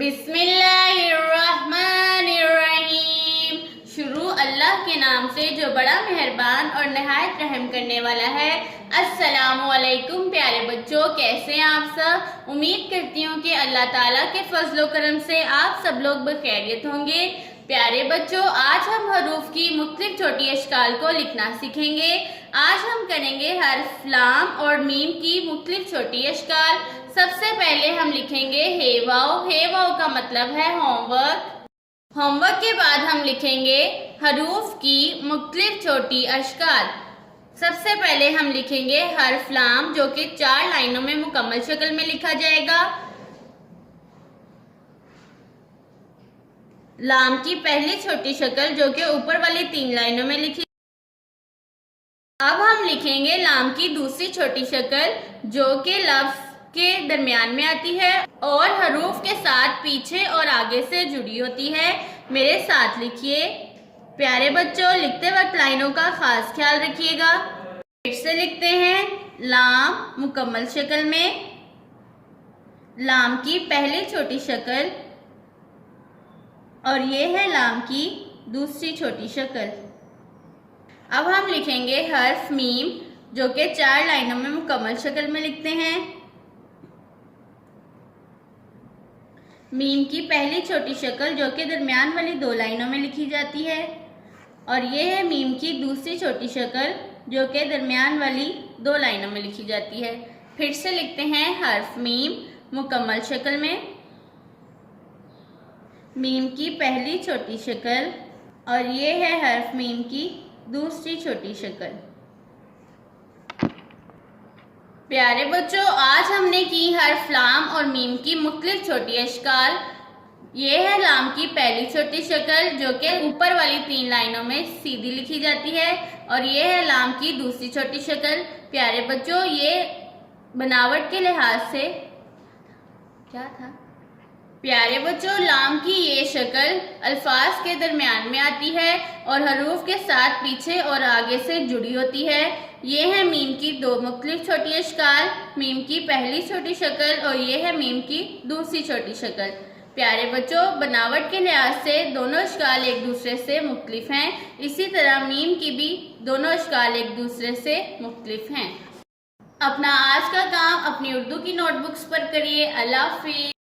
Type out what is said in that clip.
बिस्मिल्लाहिर्रहमानिर्रहीम। शुरू अल्लाह के नाम से जो बड़ा मेहरबान और नहायत रहम करने वाला है। अस्सलामु अलैकुम प्यारे बच्चों, कैसे हैं आप सब। उम्मीद करती हूँ कि अल्लाह ताला के फजलो करम से आप सब लोग बखैरियत होंगे। प्यारे बच्चों, आज हम हरूफ की मुख्तलिफ छोटी अशकाल को लिखना सीखेंगे। आज हम करेंगे हर्फ लाम और मीम की मुख्तलिफ छोटी अशकाल। सबसे पहले हम लिखेंगे हे वाव। हे वाव का मतलब है होमवर्क। होमवर्क के बाद हम लिखेंगे हरूफ की मुख्तलिफ छोटी अशकाल। सबसे पहले हम लिखेंगे हर्फ लाम, जो कि 4 लाइनों में मुकम्मल शक्ल में लिखा जाएगा। लाम की पहली छोटी शक्ल जो कि ऊपर वाली 3 लाइनों में लिखी। अब हम लिखेंगे लाम की दूसरी छोटी शक्ल जो कि लफ्ज के दरमियान में आती है और हरूफ के साथ पीछे और आगे से जुड़ी होती है। मेरे साथ लिखिए। प्यारे बच्चों, लिखते वक्त लाइनों का खास ख्याल रखिएगा। फिर से लिखते हैं लाम मुकम्मल शक्ल में, लाम की पहली छोटी शक्ल और ये है लाम की दूसरी छोटी शक्ल। अब हम लिखेंगे हर्फ मीम जो कि 4 लाइनों में मुकम्मल शक्ल में लिखते हैं। मीम की पहली छोटी शक्ल जो कि दरमियान वाली 2 लाइनों में लिखी जाती है और ये है मीम की दूसरी छोटी शक्ल जो कि दरमियान वाली 2 लाइनों में लिखी जाती है। फिर से लिखते हैं हर्फ मीम मुकम्मल शक्ल में, मीम की पहली छोटी शक्ल और ये है हर्फ मीम की दूसरी छोटी शक्ल। प्यारे बच्चों, आज हमने की हर्फ लाम और मीम की मुख्तलिफ छोटी अशकाल। ये है लाम की पहली छोटी शक्ल जो कि ऊपर वाली 3 लाइनों में सीधी लिखी जाती है और ये है लाम की दूसरी छोटी शक्ल। प्यारे बच्चों, ये बनावट के लिहाज से क्या था। प्यारे बच्चों, लाम की ये शक्ल अल्फाज के दरमियान में आती है और हरूफ के साथ पीछे और आगे से जुड़ी होती है। ये है मीम की 2 मुख्तलिफ छोटी अशकाल, मीम की पहली छोटी शक्ल और ये है मीम की दूसरी छोटी शक्ल। प्यारे बच्चों, बनावट के लिहाज से दोनों अशकाल एक दूसरे से मुख्तलिफ हैं। इसी तरह मीम की भी दोनों अशकाल एक दूसरे से मुख्तलिफ हैं। अपना आज का काम अपनी उर्दू की नोटबुक्स पर करिए। अल्लाह हाफिज़।